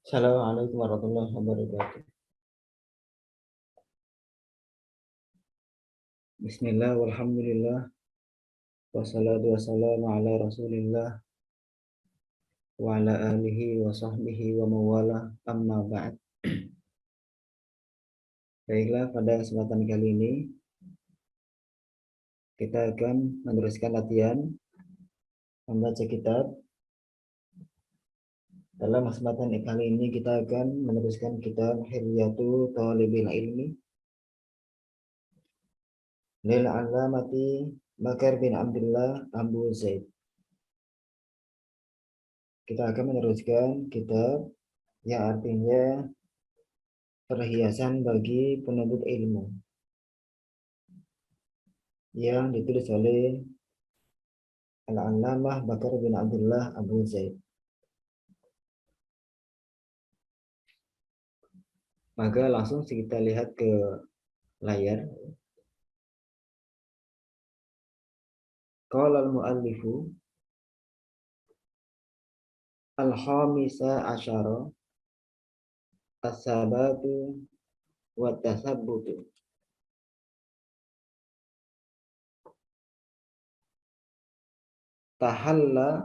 Assalamualaikum warahmatullahi wabarakatuh. Bismillah, walhamdulillah, wassalatu wassalamu ala rasulillah, wa ala alihi wa sahbihi wa mawala, amma ba'd. Baiklah, pada kesempatan kali ini, kita akan meneruskan latihan membaca kitab. Dalam kesempatan kali ini, kita akan meneruskan kitab Hilyatul Thalibil Ilmi lil Allamati Bakar bin Abdullah Abu Zaid. Kita akan meneruskan kitab yang artinya perhiasan bagi penuntut ilmu yang ditulis oleh Al-Allamah Bakar bin Abdullah Abu Zaid. Maka langsung kita lihat ke layar. Qala al-muallifu al-khamisa asyara as-sabatu wa tasabbutu. Tahalla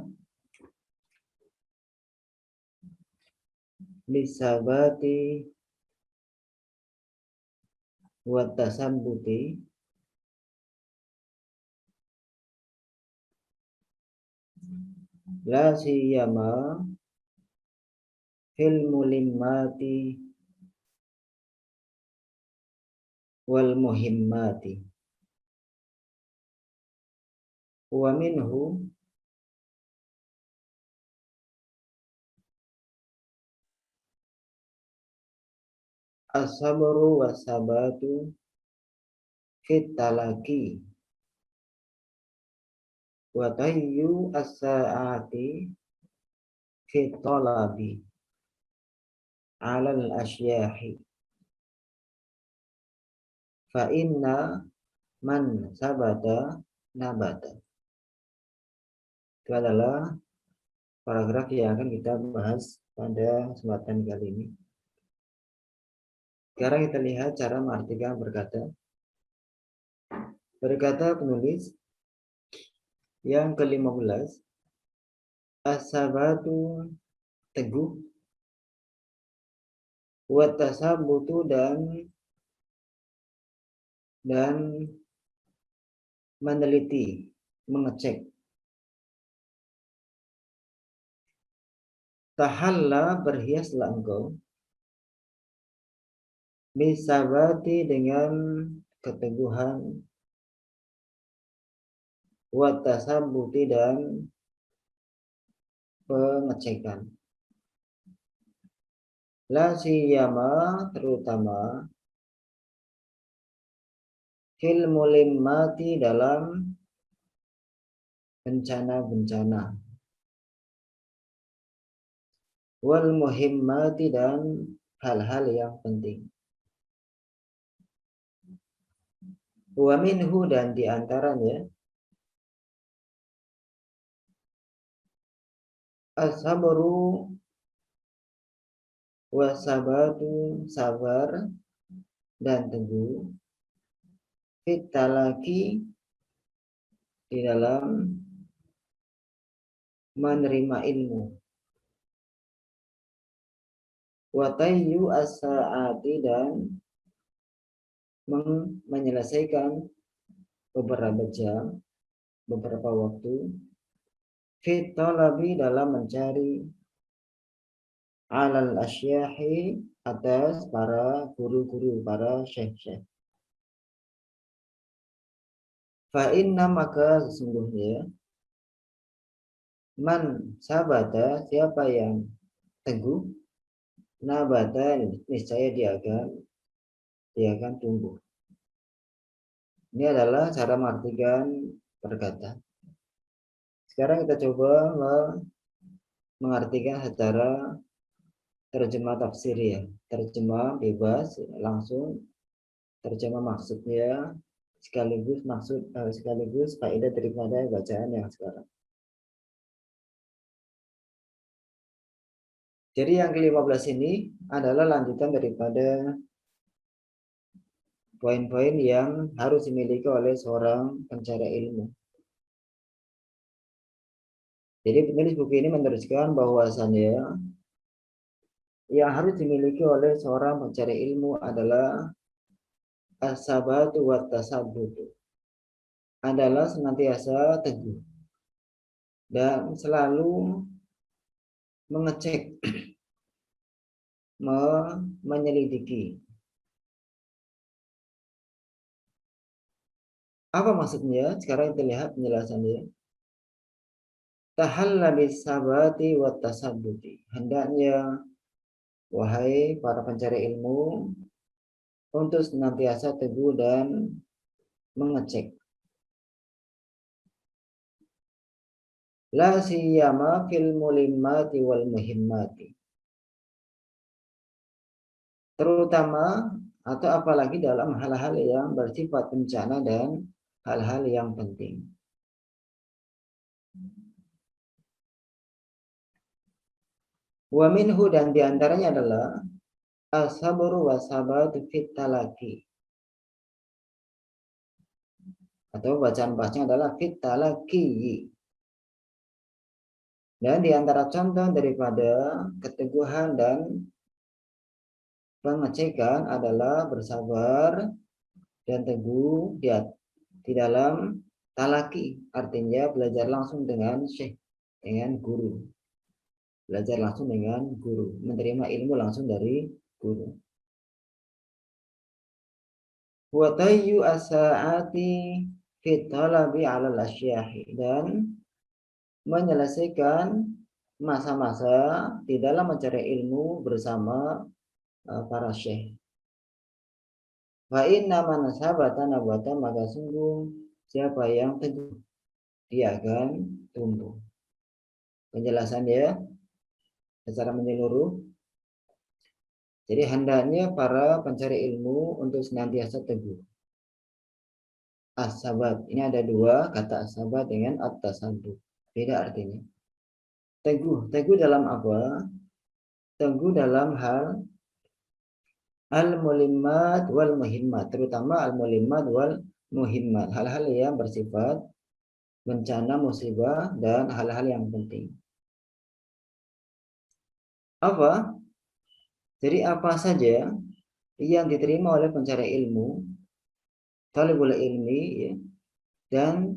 lisabati wa tasabbuti la siyama fil mulimmati wal muhimmati wa minhu as-sabru was-sabatu fit talaqi wa tayyu as-sa'ati fit talabi 'ala al-asyahi fa inna man sabata nabata. Itu adalah paragraf yang akan kita bahas pada kesempatan kali ini. Sekarang kita lihat cara mengartikan berkata. Berkata penulis yang ke-15, as-sabatu teguh, wa tasabbutu dan meneliti, mengecek. Tahalla berhiaslah engkau, bisabati dengan keteguhan, wa tasabbuti dan pengecekan. La siyama terutama fil mulimmati dalam bencana-bencana, wal muhimmati dan hal-hal yang penting. Wa minhu dan diantaranya as-sabru wa sabatu sabar dan teguh fit talaki di dalam menerima ilmu, wa tayyu as-sa'ati dan menyelesaikan beberapa jam, beberapa waktu, fit talabi dalam mencari, alal asyahi atas para guru-guru, para syekh-syekh. Fa inna maka sesungguhnya man sabata siapa yang teguh, nabata niscaya dia akan tumbuh. Ini adalah cara mengartikan perkata. Sekarang kita coba mengartikan secara terjemah tafsir ya, terjemah bebas langsung, terjemah maksudnya sekaligus faedah daripada bacaan yang sekarang. Jadi yang ke-15 ini adalah lanjutan daripada poin-poin yang harus dimiliki oleh seorang pencari ilmu. Jadi penulis buku ini meneruskan bahwasannya yang harus dimiliki oleh seorang pencari ilmu adalah as-sabatu wat tasabbutu, adalah senantiasa teguh dan selalu mengecek, menyelidiki. Apa maksudnya? Sekarang kita lihat penjelasannya. Tahalla bis sabati wat tasabbuti. Hendaknya wahai para pencari ilmu untuk senantiasa teguh dan mengecek. La siyama fil mulimmati wal muhimmati. Terutama atau apalagi dalam hal-hal yang bersifat bencana dan hal-hal yang penting. Wa minhu, dan diantaranya adalah as-sabru wa sabatu fit talaki. Atau bacaan-bacaan adalah fit talaki. Dan diantara contoh daripada keteguhan dan pengecekan adalah bersabar dan teguh di dalam talaki. Artinya belajar langsung dengan syekh, dengan guru. Belajar langsung dengan guru, menerima ilmu langsung dari guru. Wa tayyu as-sa'ati fi talabi 'ala al-asyahi, dan menyelesaikan masa-masa di dalam mencari ilmu bersama para syekh. Fa inna man sabata nabata, maka sungguh siapa yang teguh dia akan tumbuh. Penjelasannya secara menyeluruh. Jadi hendaknya para pencari ilmu untuk senantiasa teguh. As-sabat, ini ada dua kata as-sabat dengan at-tasabbut. Beda artinya. Teguh, teguh dalam apa? Teguh dalam hal al-mulimmat wal muhimmat, terutama al-mulimmat wal muhimmat, hal-hal yang bersifat bencana, musibah, dan hal-hal yang penting. Apa? Jadi apa saja yang diterima oleh pencari ilmu, talibul ilmi, ya, dan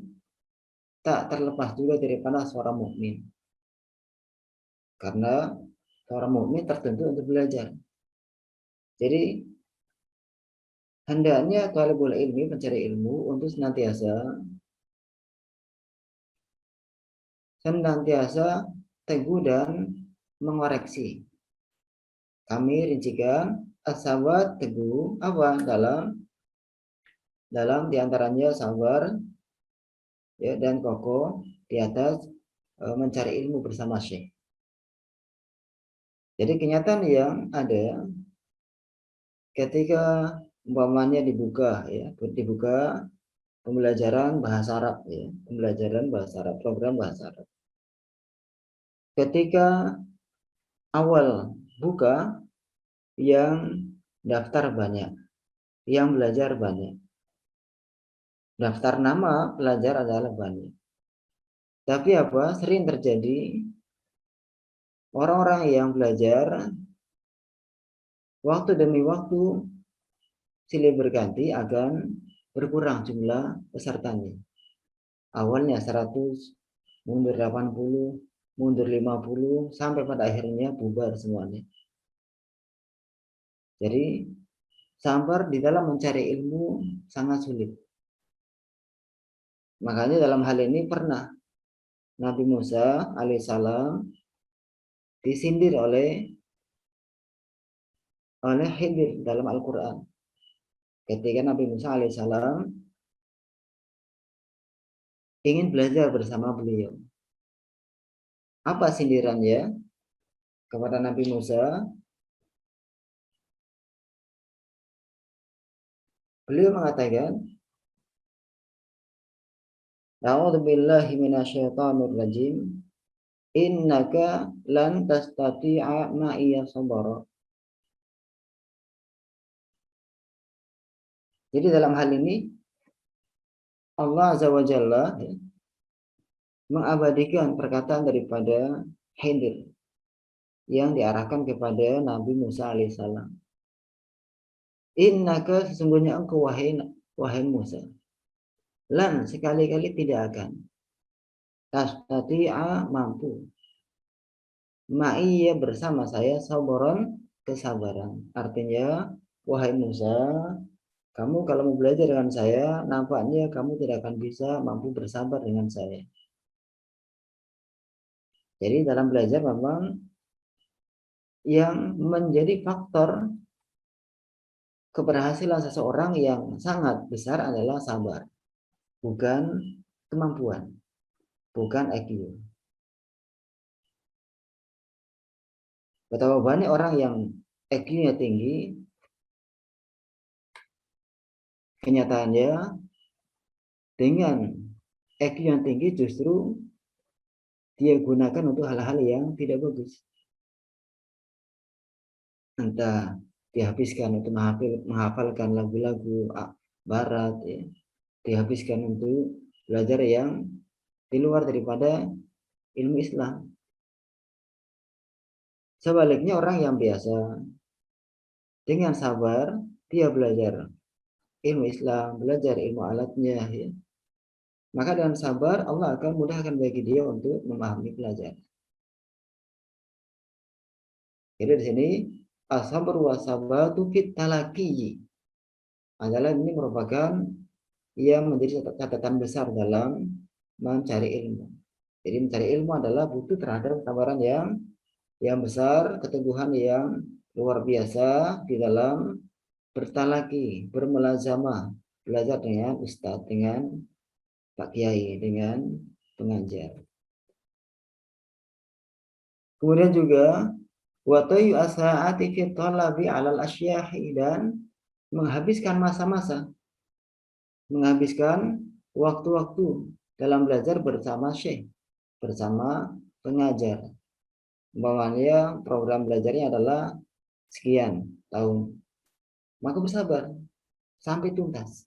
tak terlepas juga daripada seorang mukmin. Karena seorang mukmin tertentu untuk belajar. Jadi hendaknya talibul ilmi, pencari ilmu, untuk senantiasa teguh dan mengoreksi. Kami rincikan as-sabat, teguh, apa dalam diantaranya sabar, ya, dan kokoh di atas mencari ilmu bersama syekh. Jadi kenyataan yang ada ketika umpamanya dibuka pembelajaran bahasa Arab, ya, pembelajaran bahasa Arab, program bahasa Arab. Ketika awal buka, yang daftar banyak, yang belajar banyak. Daftar nama pelajar adalah banyak. Tapi apa? Sering terjadi orang-orang yang belajar waktu demi waktu silih berganti akan berkurang jumlah pesertanya. Awalnya 100, mundur 80, mundur 50, sampai pada akhirnya bubar semuanya. Jadi sabar di dalam mencari ilmu sangat sulit. Makanya dalam hal ini pernah Nabi Musa alaihissalam disindir oleh Khidir dalam Al-Quran. Ketika Nabi Musa alaihissalam ingin belajar bersama beliau. Apa sindirannya kepada Nabi Musa? Beliau mengatakan, "A'udzu billahi minasyaitonir rajim. innaka lan tastati'a ma'iya sabara. Jadi dalam hal ini Allah Azza wa Jalla mengabadikan perkataan daripada Khidir yang diarahkan kepada Nabi Musa alaihissalam. Innaka sesungguhnya engkau wahai Musa, lan sekali-kali tidak akan tastati'a mampu ma'iyya bersama saya sabaran kesabaran. Artinya wahai Musa, kamu kalau mau belajar dengan saya, nampaknya kamu tidak akan bisa mampu bersabar dengan saya. Jadi dalam belajar memang yang menjadi faktor keberhasilan seseorang yang sangat besar adalah sabar, bukan kemampuan, bukan IQ. Betapa banyak orang yang IQ-nya tinggi, kenyataannya dengan IQ yang tinggi justru dia gunakan untuk hal-hal yang tidak bagus. Entah dihabiskan untuk menghafalkan lagu-lagu barat, ya. Dihabiskan untuk belajar yang di luar daripada ilmu Islam. Sebaliknya orang yang biasa dengan sabar dia belajar ilmu Islam, belajar ilmu alatnya, ya. Maka dengan sabar Allah akan mudahkan bagi dia untuk memahami pelajaran. Jadi di sini as-sabr wa sabatu fit talaqi adalah ini merupakan yang menjadi catatan besar dalam mencari ilmu. Jadi mencari ilmu adalah butuh terhadap kesabaran yang besar, keteguhan yang luar biasa di dalam bertalaki, bermelazamah, belajar dengan ustadz, dengan Pak Kiai, dengan pengajar. Kemudian juga watayu asa'ati fi talabi 'alal asyahi, dan menghabiskan masa-masa, menghabiskan waktu-waktu dalam belajar bersama syekh, bersama pengajar. Umpamanya program belajarnya adalah sekian tahun, maka bersabar sampai tuntas.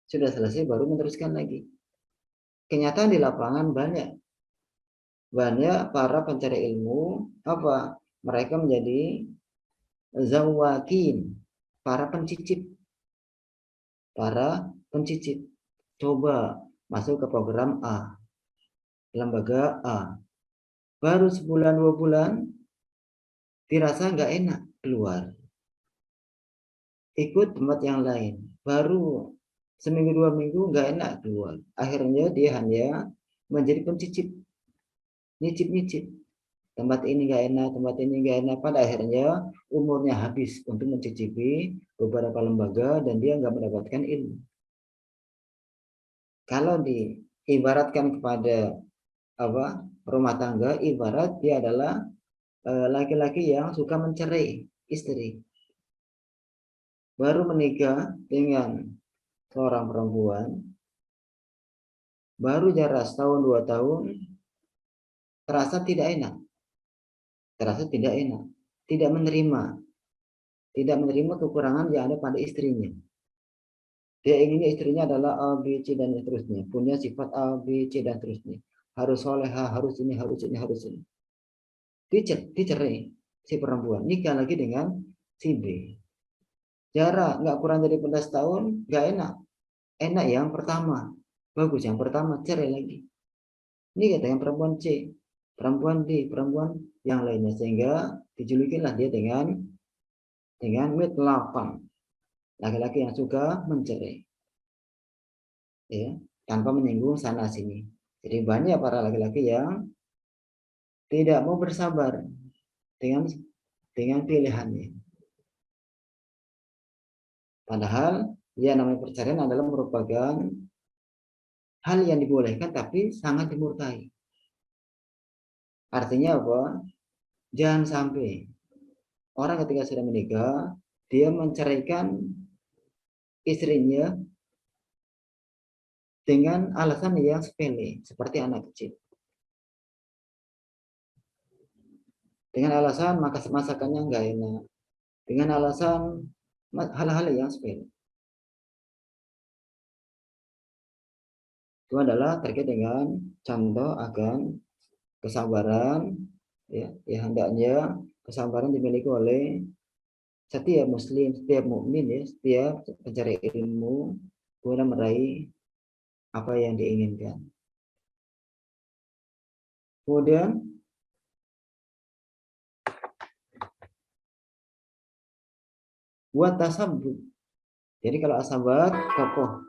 Sudah selesai baru meneruskan lagi. Kenyataan di lapangan banyak para pencari ilmu apa? Mereka menjadi zawakin, para pencicip. Coba masuk ke program A, lembaga A. Baru sebulan 2 bulan dirasa nggak enak, keluar. Ikut tempat yang lain. Baru seminggu 2 minggu nggak enak, keluar. Akhirnya dia hanya menjadi pencicip, nyicip. Tempat ini nggak enak, tempat ini nggak enak. Pada akhirnya umurnya habis untuk mencicipi beberapa lembaga dan dia nggak mendapatkan ilmu. Kalau diibaratkan kepada rumah tangga, ibarat dia adalah laki-laki yang suka mencerai istri. Baru menikah dengan seorang perempuan, baru jarak setahun 2 tahun, terasa tidak enak, tidak menerima kekurangan yang ada pada istrinya. Dia inginnya istrinya adalah A, B, C, dan seterusnya, punya sifat A, B, C, dan seterusnya. Harus soleha, harus ini. Dicerai si perempuan, nikah lagi dengan si B. Jarak nggak kurang dari 11 tahun, nggak enak. Enak yang pertama, bagus yang pertama, cerai lagi. Ini kata yang perempuan C, perempuan D, perempuan yang lainnya, sehingga dijulukilah dia dengan mutlaqan, laki-laki yang suka mencerai, ya, tanpa menyinggung sana sini. Jadi banyak para laki-laki yang tidak mau bersabar dengan pilihannya. Padahal ya namanya perceraian adalah merupakan hal yang dibolehkan tapi sangat dimurkai. Artinya apa? Jangan sampai orang ketika sudah menikah dia menceraikan istrinya dengan alasan yang sepele seperti anak kecil. dengan alasan masakannya nggak enak, dengan alasan hal-hal yang sepele. Itu adalah terkait dengan contoh akan kesabaran, ya hendaknya kesabaran dimiliki oleh setiap muslim, setiap mukmin, ya, setiap pencari ilmu guna meraih apa yang diinginkan. Kemudian buat tasabbut. Jadi kalau sabar kokoh,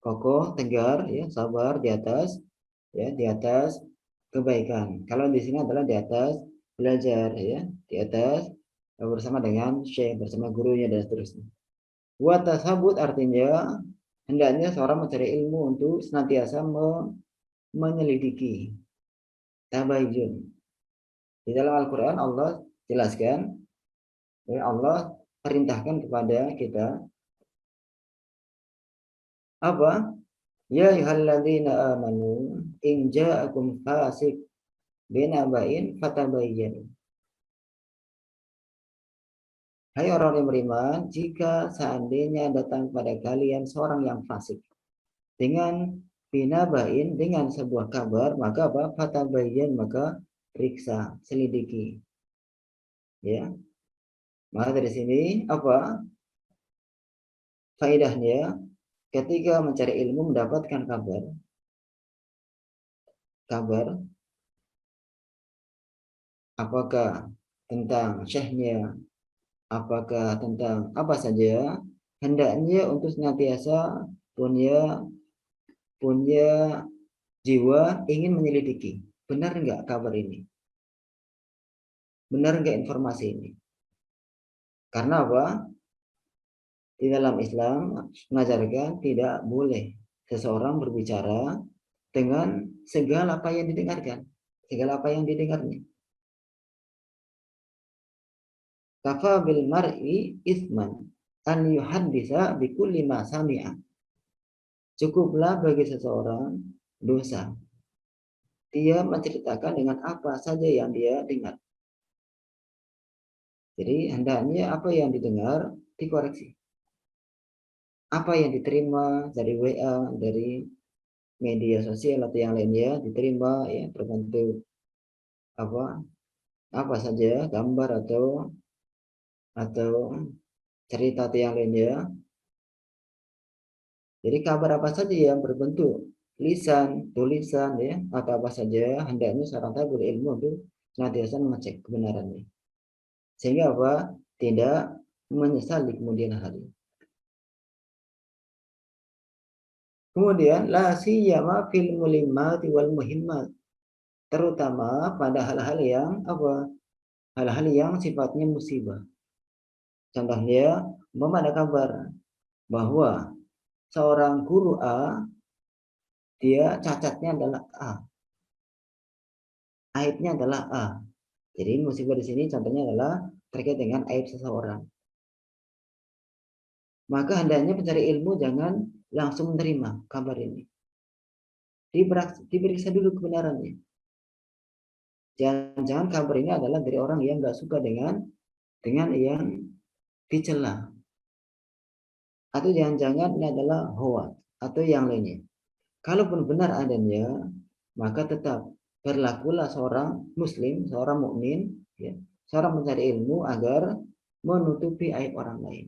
kokoh, tegar, ya, sabar di atas, ya, di atas kebaikan. Kalau di sini adalah di atas belajar, ya, di atas bersama dengan syekh, bersama gurunya dan seterusnya. Buat tasabut artinya hendaknya seorang mencari ilmu untuk senantiasa menyelidiki, tabayun. Di dalam Al-Quran Allah jelaskan, ya, Allah perintahkan kepada kita apa? Ya ayyuhalladzina amanu in ja'akum fasik binaba'in fatabayyanu. Hai orang yang beriman, jika seandainya datang pada kalian seorang yang fasik dengan binabain, dengan sebuah kabar, maka apa? Fatabayyan, maka periksa, selidiki. Ya, maka dari sini apa faedahnya? Ketika mencari ilmu mendapatkan kabar apakah tentang syekhnya, apakah tentang apa saja, hendaknya untuk senantiasa punya punya jiwa ingin menyelidiki. Benar enggak kabar ini? Benar enggak informasi ini? Karena apa? Di dalam Islam mengajarkan tidak boleh seseorang berbicara dengan segala apa yang didengarkan, segala apa yang didengarnya. Kafa bil mar'i isman an yuhaddisa bikulli ma sami'a. Cukuplah bagi seseorang dosa dia menceritakan dengan apa saja yang dia dengar. Jadi hendaknya apa yang didengar dikoreksi. Apa yang diterima dari WA, dari media sosial atau yang lainnya diterima, ya, berbentuk apa apa saja, gambar atau cerita atau yang lainnya. Jadi kabar apa saja yang berbentuk lisan, tulisan, ya, atau apa saja, hendaknya seorang tahu berilmu untuk senantiasa mengecek kebenarannya. Sehingga apa? Tidak menyesal di kemudian hari. Kemudian la siyama fil mulimmat wal muhimmat, terutama pada hal-hal yang apa? Hal-hal yang sifatnya musibah. Contohnya, ada kabar bahwa seorang guru A, dia cacatnya adalah A, aibnya adalah A. Jadi musibah di sini contohnya adalah terkait dengan aib seseorang. Maka hendaknya pencari ilmu jangan langsung menerima kabar ini. Diperiksa dulu kebenarannya. Jangan-jangan kabar ini adalah dari orang yang nggak suka dengan yang dicela. Atau jangan-jangan ini adalah hoax atau yang lainnya. Kalaupun benar adanya, maka tetap berlakulah seorang muslim, seorang mukmin, ya, seorang mencari ilmu agar menutupi aib orang lain.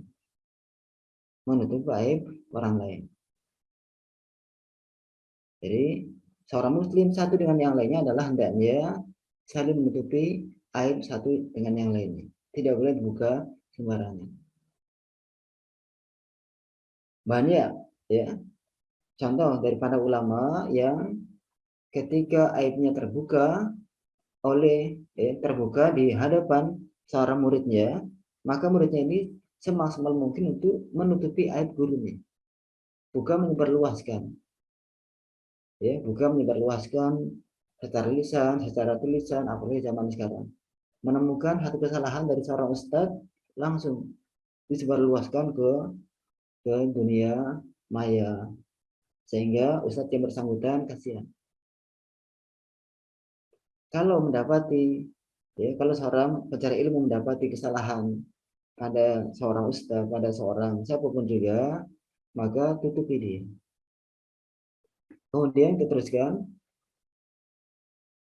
Menutupi aib orang lain. Jadi seorang muslim satu dengan yang lainnya adalah hendaknya saling menutupi aib satu dengan yang lainnya. Tidak boleh dibuka sembarangan. Banyak, ya, contoh dari para ulama yang ketika aibnya terbuka di hadapan seorang muridnya, maka muridnya ini semaksimal mungkin untuk menutupi aib gurunya, bukan menyebarluaskan, ya, bukan menyebarluaskan secara lisan, secara tulisan, apalagi zaman sekarang. Menemukan satu kesalahan dari seorang ustadz, langsung disebarluaskan ke dunia maya, sehingga ustadz yang bersangkutan kasihan. Kalau mendapati, Ya, kalau seorang pencari ilmu mendapati kesalahan pada seorang ustaz, pada seorang siapapun juga, maka tutupi dia. Kemudian diteruskan,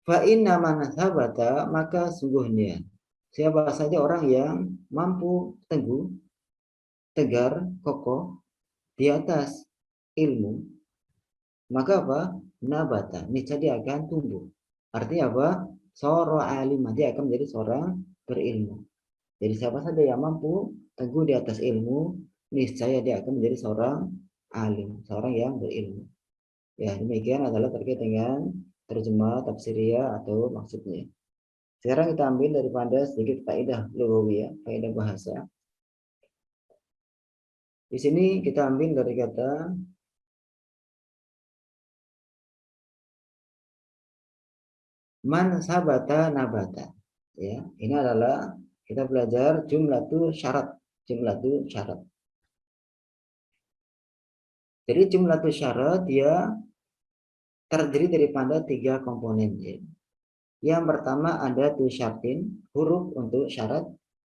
fa inna man sabata, maka sungguhnya siapa saja orang yang mampu teguh, tegar, kokoh di atas ilmu, maka apa? Nabata, niscaya dia akan tumbuh. Artinya apa? Soro alimah, dia akan menjadi seorang berilmu. Jadi siapa saja yang mampu teguh di atas ilmu, niscaya dia akan menjadi seorang alim, seorang yang berilmu. Ya, demikian adalah terkait dengan terjemah tafsiriyah atau maksudnya. Sekarang kita ambil daripada sedikit faedah lughawiyah, faedah bahasa. Di sini kita ambil dari kata man sabata nabata. Ya, ini adalah kita belajar jumlah syarat, jumlah syarat. Jadi jumlah syarat dia terdiri daripada 3 komponen. Ya. Yang pertama ada syartin, huruf untuk syarat.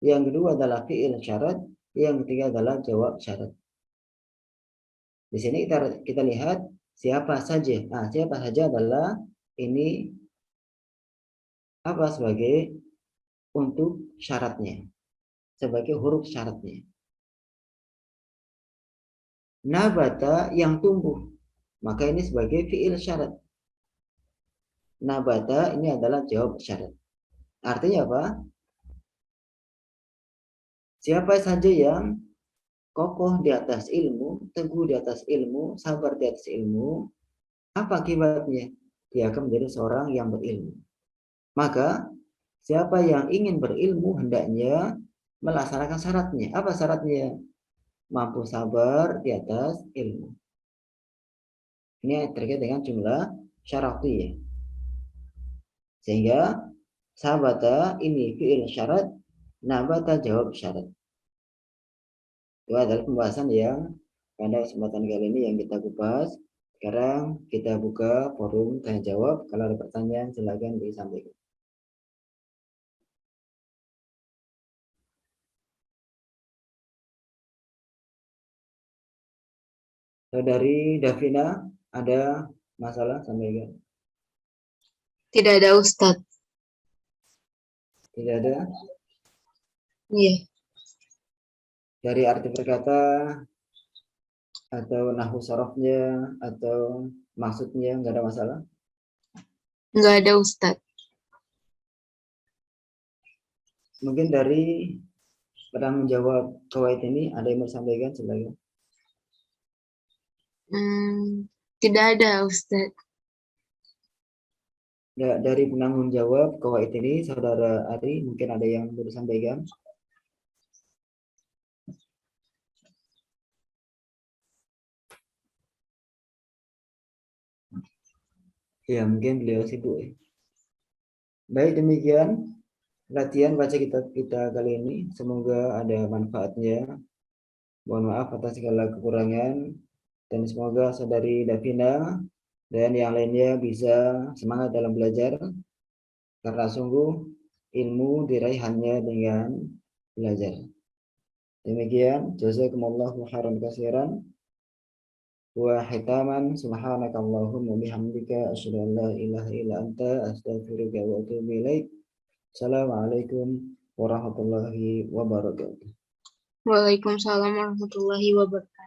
Yang kedua adalah fi'il syarat. Yang ketiga adalah jawab syarat. Di sini kita lihat siapa saja. Nah, siapa saja adalah ini apa sebagai untuk syaratnya, sebagai huruf syaratnya. Nabata yang tumbuh, maka ini sebagai fi'il syarat. Nabata ini adalah jawab syarat. Artinya apa? Siapa saja yang kokoh di atas ilmu, teguh di atas ilmu, sabar di atas ilmu, apa akibatnya? Dia akan menjadi seorang yang berilmu. Maka siapa yang ingin berilmu hendaknya melaksanakan syaratnya. Apa syaratnya? Mampu sabar di atas ilmu. Ini terkait dengan jumlah syarafiyah. Sehingga sabata ini fi'il syarat, nabata jawab syarat. Itu adalah pembahasan yang pada kesempatan kali ini yang kita kupas. Sekarang kita buka forum tanya jawab. Kalau ada pertanyaan silakan disampaikan. Dari Davina, ada masalah sampaikan? Tidak ada Ustadz. Tidak ada. Iya, Dari arti berkata atau nahwu sorofnya atau maksudnya nggak ada masalah. nggak ada Ustadz. Mungkin dari penanggung jawab kawaid ini ada yang mau sampaikan silakan. Tidak ada Ustadz. Dari penanggung jawab kawaid ini saudara Ari mungkin ada yang mau disampaikan. Ya mungkin beliau sibuk ya. Baik, demikian latihan baca kitab kita kali ini. Semoga ada manfaatnya. Mohon maaf atas segala kekurangan. Dan semoga saudari Davina dan yang lainnya bisa semangat dalam belajar. Karena sungguh ilmu diraih hanya dengan belajar. Demikian, jazakumullahu khairan katsiran. Wa hitaman subhanakallahumma bihamdika asyhadu an la ilaha illa anta astaghfiruka wa atubu ilaik. Assalamualaikum warahmatullahi wabarakatuh. Waalaikumsalam warahmatullahi wabarakatuh.